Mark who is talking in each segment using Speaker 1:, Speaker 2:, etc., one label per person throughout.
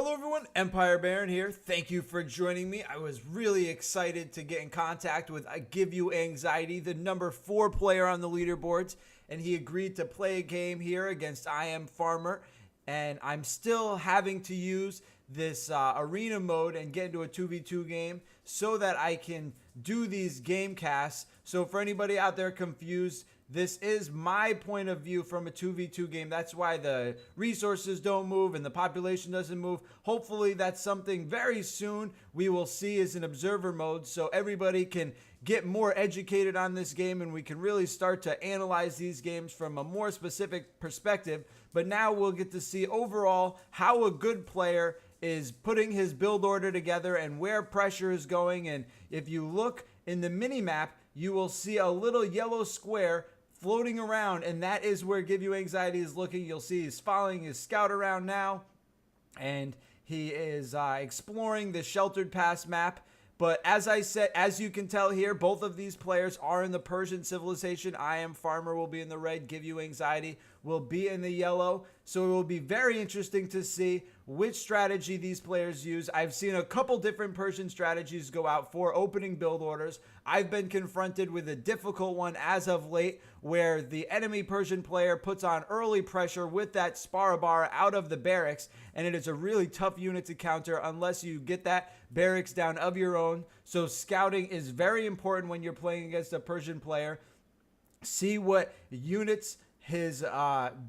Speaker 1: Hello everyone, Empire Baron here. Thank you for joining me. I was really excited to get in contact with GiveUAnxiety, the number 4 player on the leaderboards, and he agreed to play a game here against IAmFarmer, and I'm still having to use this arena mode and get into a 2v2 game so that I can do these game casts. So for anybody out there confused, this is my point of view from a 2v2 game. That's why the resources don't move and the population doesn't move. Hopefully that's something very soon we will see as an observer mode, so everybody can get more educated on this game and we can really start to analyze these games from a more specific perspective. But now we'll get to see overall how a good player is putting his build order together and where pressure is going. And if you look in the mini map, you will see a little yellow square floating around, and that is where GiveUAnxiety is looking. You'll see he's following his scout around now, and he is exploring the Sheltered Pass map. But as I said, as you can tell here, both of these players are in the Persian civilization. IAmFarmer will be in the red, GiveUAnxiety will be in the yellow. So it will be very interesting to see which strategy these players use. I've seen a couple different Persian strategies go out for opening build orders. I've been confronted with a difficult one as of late, where the enemy Persian player puts on early pressure with that Sparabar out of the barracks, and it is a really tough unit to counter unless you get that barracks down of your own. So scouting is very important when you're playing against a Persian player. See what units his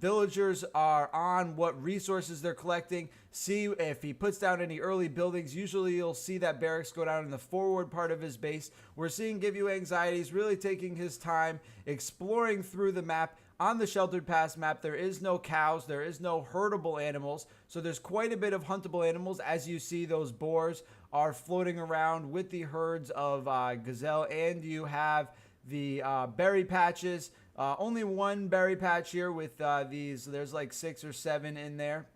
Speaker 1: villagers are on, what resources they're collecting. See if he puts down any early buildings. Usually you'll see that barracks go down in the forward part of his base. We're seeing GiveUAnxiety is really taking his time exploring through the map. On the Sheltered Pass map, there is no cows, there is no herdable animals, so there's quite a bit of huntable animals. As you see, those boars are floating around with the herds of gazelle, and you have the berry patches. Only one berry patch here with these. There's like 6 or 7 in there.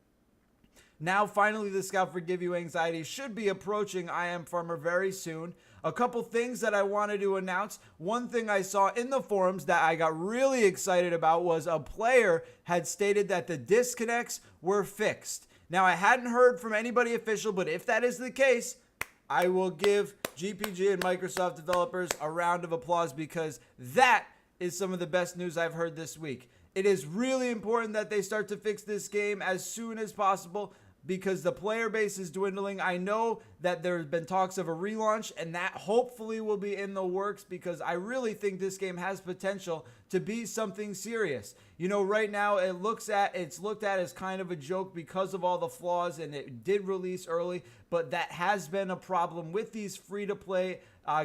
Speaker 1: Now, finally, the scout for GiveUAnxiety should be approaching IAmFarmer very soon. A couple things that I wanted to announce. One thing I saw in the forums that I got really excited about was a player had stated that the disconnects were fixed. Now, I hadn't heard from anybody official, but if that is the case, I will give GPG and Microsoft developers a round of applause, because that is some of the best news I've heard this week. It is really important that they start to fix this game as soon as possible, because the player base is dwindling. I know that there have been talks of a relaunch, and that hopefully will be in the works, because I really think this game has potential to be something serious. You know, right now it's looked at as kind of a joke because of all the flaws, and it did release early, but that has been a problem with these free-to-play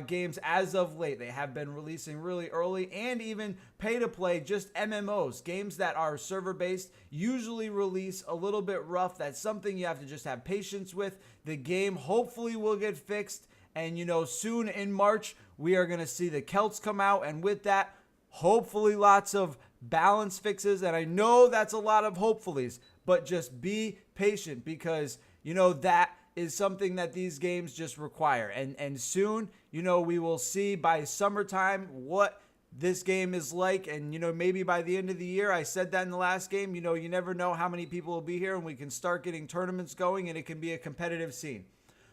Speaker 1: games as of late. They have been releasing really early, and even pay-to-play, just MMOs. Games that are server-based usually release a little bit rough. That's something you have to just have patience with. The game hopefully will get fixed, and you know, soon in March, we are going to see the Celts come out, and with that, hopefully lots of balance fixes. And I know that's a lot of hopefullys, but just be patient, because you know that is something that these games just require. And soon, you know, we will see by summertime what this game is like. And, you know, maybe by the end of the year, I said that in the last game, you know, you never know how many people will be here, and we can start getting tournaments going, and it can be a competitive scene.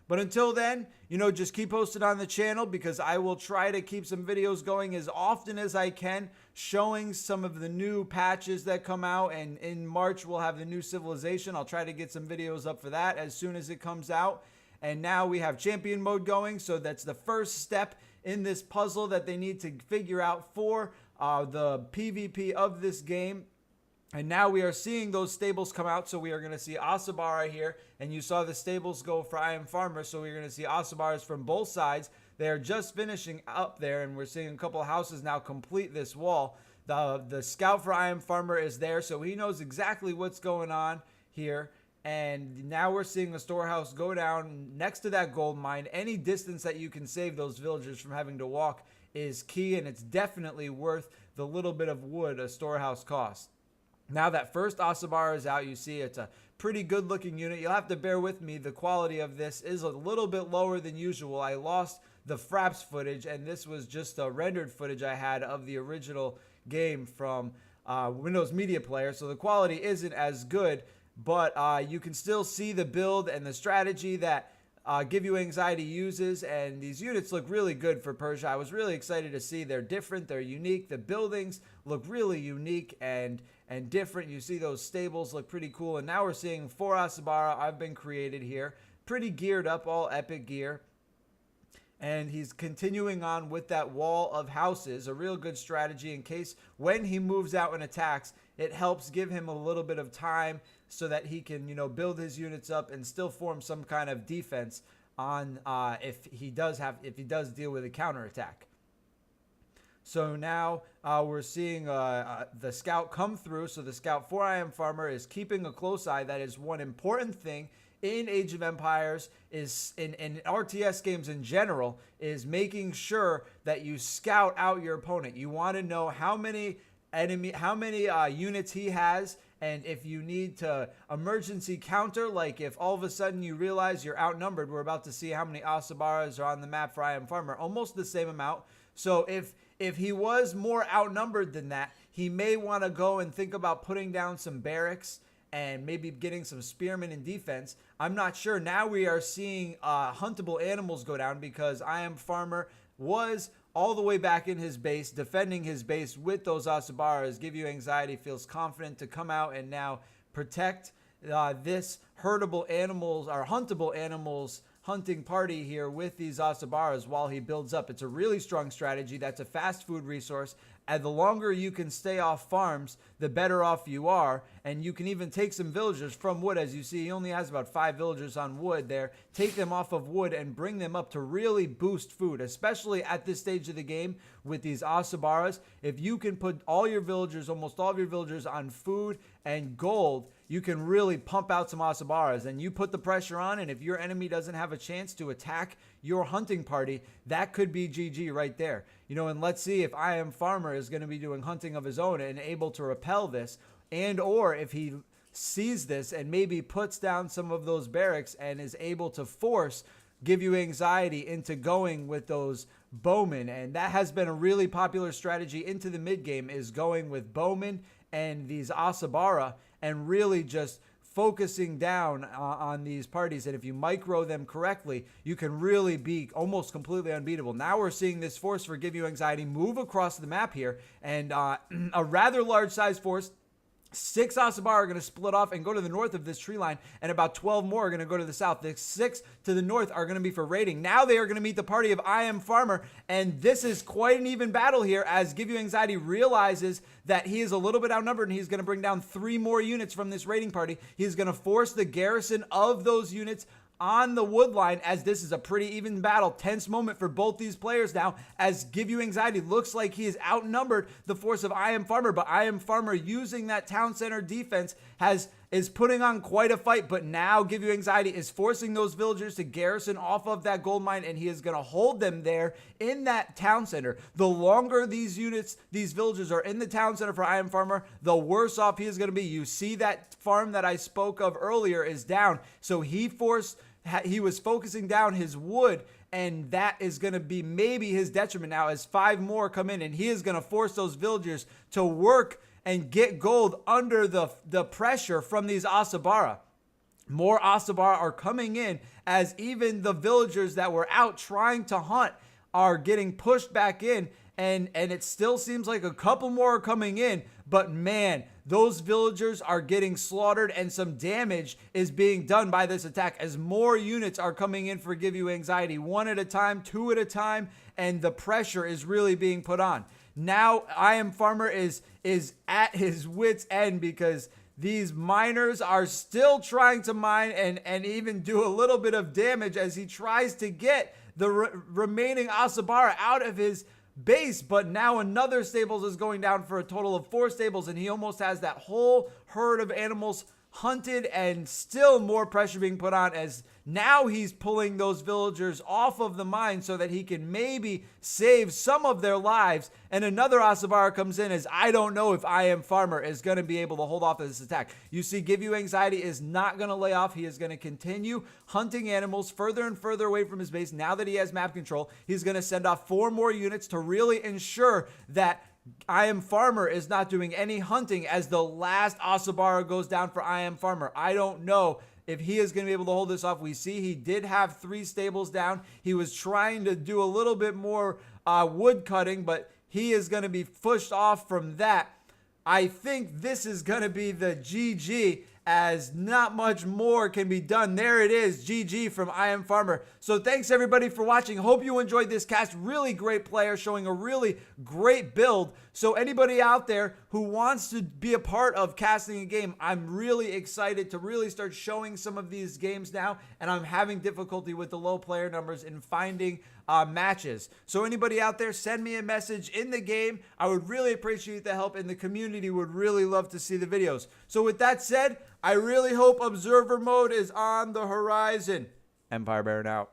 Speaker 1: But until then, you know, just keep posted on the channel, because I will try to keep some videos going as often as I can, showing some of the new patches that come out. And in March, we'll have the new civilization. I'll try to get some videos up for that as soon as it comes out. And now we have champion mode going, so that's the first step in this puzzle that they need to figure out for the PvP of this game. And now we are seeing those stables come out, so we are going to see Asabara here, and you saw the stables go for IAmFarmer, so we're going to see Asabaras from both sides. They are just finishing up there, and we're seeing a couple of houses now complete this wall. The scout for IAmFarmer is there, so he knows exactly what's going on here. And now we're seeing the storehouse go down next to that gold mine. Any distance that you can save those villagers from having to walk is key, and it's definitely worth the little bit of wood a storehouse costs. Now that first Asabara is out, you see it's a pretty good looking unit. You'll have to bear with me. The quality of this is a little bit lower than usual. I lost the Fraps footage, and this was just a rendered footage I had of the original game from Windows Media Player, so the quality isn't as good. but you can still see the build and the strategy that GiveUAnxiety uses, and these units look really good for Persia. I was really excited to see they're different, they're unique. The buildings look really unique and different. You see those stables look pretty cool, and now we're seeing 4 Asabara I've been created here, pretty geared up, all epic gear. And he's continuing on with that wall of houses, a real good strategy in case when he moves out and attacks, it helps give him a little bit of time so that he can, build his units up and still form some kind of defense on if he does deal with a counterattack. So now we're seeing the scout come through. So the scout for IAmFarmer is keeping a close eye. That is one important thing in Age of Empires, is in RTS games in general, is making sure that you scout out your opponent. You want to know how many units he has, and if you need to emergency counter, like if all of a sudden you realize you're outnumbered. We're about to see how many Asabaras are on the map for IAmFarmer, almost the same amount. So if he was more outnumbered than that, he may want to go and think about putting down some barracks and maybe getting some spearmen in defense. I'm not sure. Now we are seeing huntable animals go down because IAmFarmer was all the way back in his base, defending his base with those Asabaras. GiveUAnxiety feels confident to come out and now protect this herdable animals, or huntable animals, hunting party here with these Asabaras while he builds up. It's a really strong strategy. That's a fast food resource. And the longer you can stay off farms, the better off you are. And you can even take some villagers from wood. As you see, he only has about 5 villagers on wood there. Take them off of wood and bring them up to really boost food, especially at this stage of the game with these Asabaras. If you can put all your villagers, almost all of your villagers, on food and gold, you can really pump out some Asabaras, and you put the pressure on, and if your enemy doesn't have a chance to attack your hunting party, that could be GG right there. And let's see if IAmFarmer is going to be doing hunting of his own and able to repel this, and or if he sees this and maybe puts down some of those barracks and is able to force GiveUAnxiety into going with those bowmen. And that has been a really popular strategy into the mid game, is going with bowmen and these Asabara and really just focusing down on these parties. And if you micro them correctly, you can really be almost completely unbeatable. Now we're seeing this force for GiveUAnxiety move across the map here, and a rather large size force. 6 Asabara are going to split off and go to the north of this tree line, and about 12 more are going to go to the south. The 6 to the north are going to be for raiding. Now they are going to meet the party of IAmFarmer, and this is quite an even battle here as GiveUAnxiety realizes that he is a little bit outnumbered, and he's going to bring down 3 more units from this raiding party. He's going to force the garrison of those units on the wood line, as this is a pretty even battle. Tense moment for both these players now, as GiveUAnxiety looks like he is outnumbered the force of IAmFarmer, but IAmFarmer, using that town center defense, is putting on quite a fight. But now GiveUAnxiety is forcing those villagers to garrison off of that gold mine, and he is going to hold them there in that town center. The longer these villagers are in the town center for IAmFarmer, the worse off he is going to be. You see that farm that I spoke of earlier is down, so he was focusing down his wood, and that is going to be maybe his detriment now as 5 more come in, and he is going to force those villagers to work and get gold under the pressure from these Asabara. More Asabara are coming in, as even the villagers that were out trying to hunt are getting pushed back in, and it still seems like a couple more are coming in, but man, those villagers are getting slaughtered, and some damage is being done by this attack as more units are coming in for GiveUAnxiety, 1 at a time, 2 at a time, and the pressure is really being put on. Now IAmFarmer is at his wit's end, because these miners are still trying to mine and even do a little bit of damage as he tries to get the remaining Asabara out of his base. But now another stables is going down for a total of 4 stables, and he almost has that whole herd of animals hunted, and still more pressure being put on, as now he's pulling those villagers off of the mine so that he can maybe save some of their lives. And another Asabara comes in, as I don't know if IAmFarmer is going to be able to hold off this attack. You see, GiveUAnxiety is not going to lay off. He is going to continue hunting animals further and further away from his base. Now that he has map control, he's going to send off 4 more units to really ensure that IAmFarmer is not doing any hunting as the last Asabara goes down for IAmFarmer. I don't know if he is going to be able to hold this off. We see he did have 3 stables down. He was trying to do a little bit more wood cutting, but he is going to be pushed off from that. I think this is going to be the GG, as not much more can be done. There it is, GG from IAmFarmer. So thanks everybody for watching. Hope you enjoyed this cast. Really great player, showing a really great build. So anybody out there who wants to be a part of casting a game, I'm really excited to really start showing some of these games now, and I'm having difficulty with the low player numbers in finding matches. So anybody out there, send me a message in the game. I would really appreciate the help, and the community would really love to see the videos. So with that said, I really hope observer mode is on the horizon. Empire Baron out.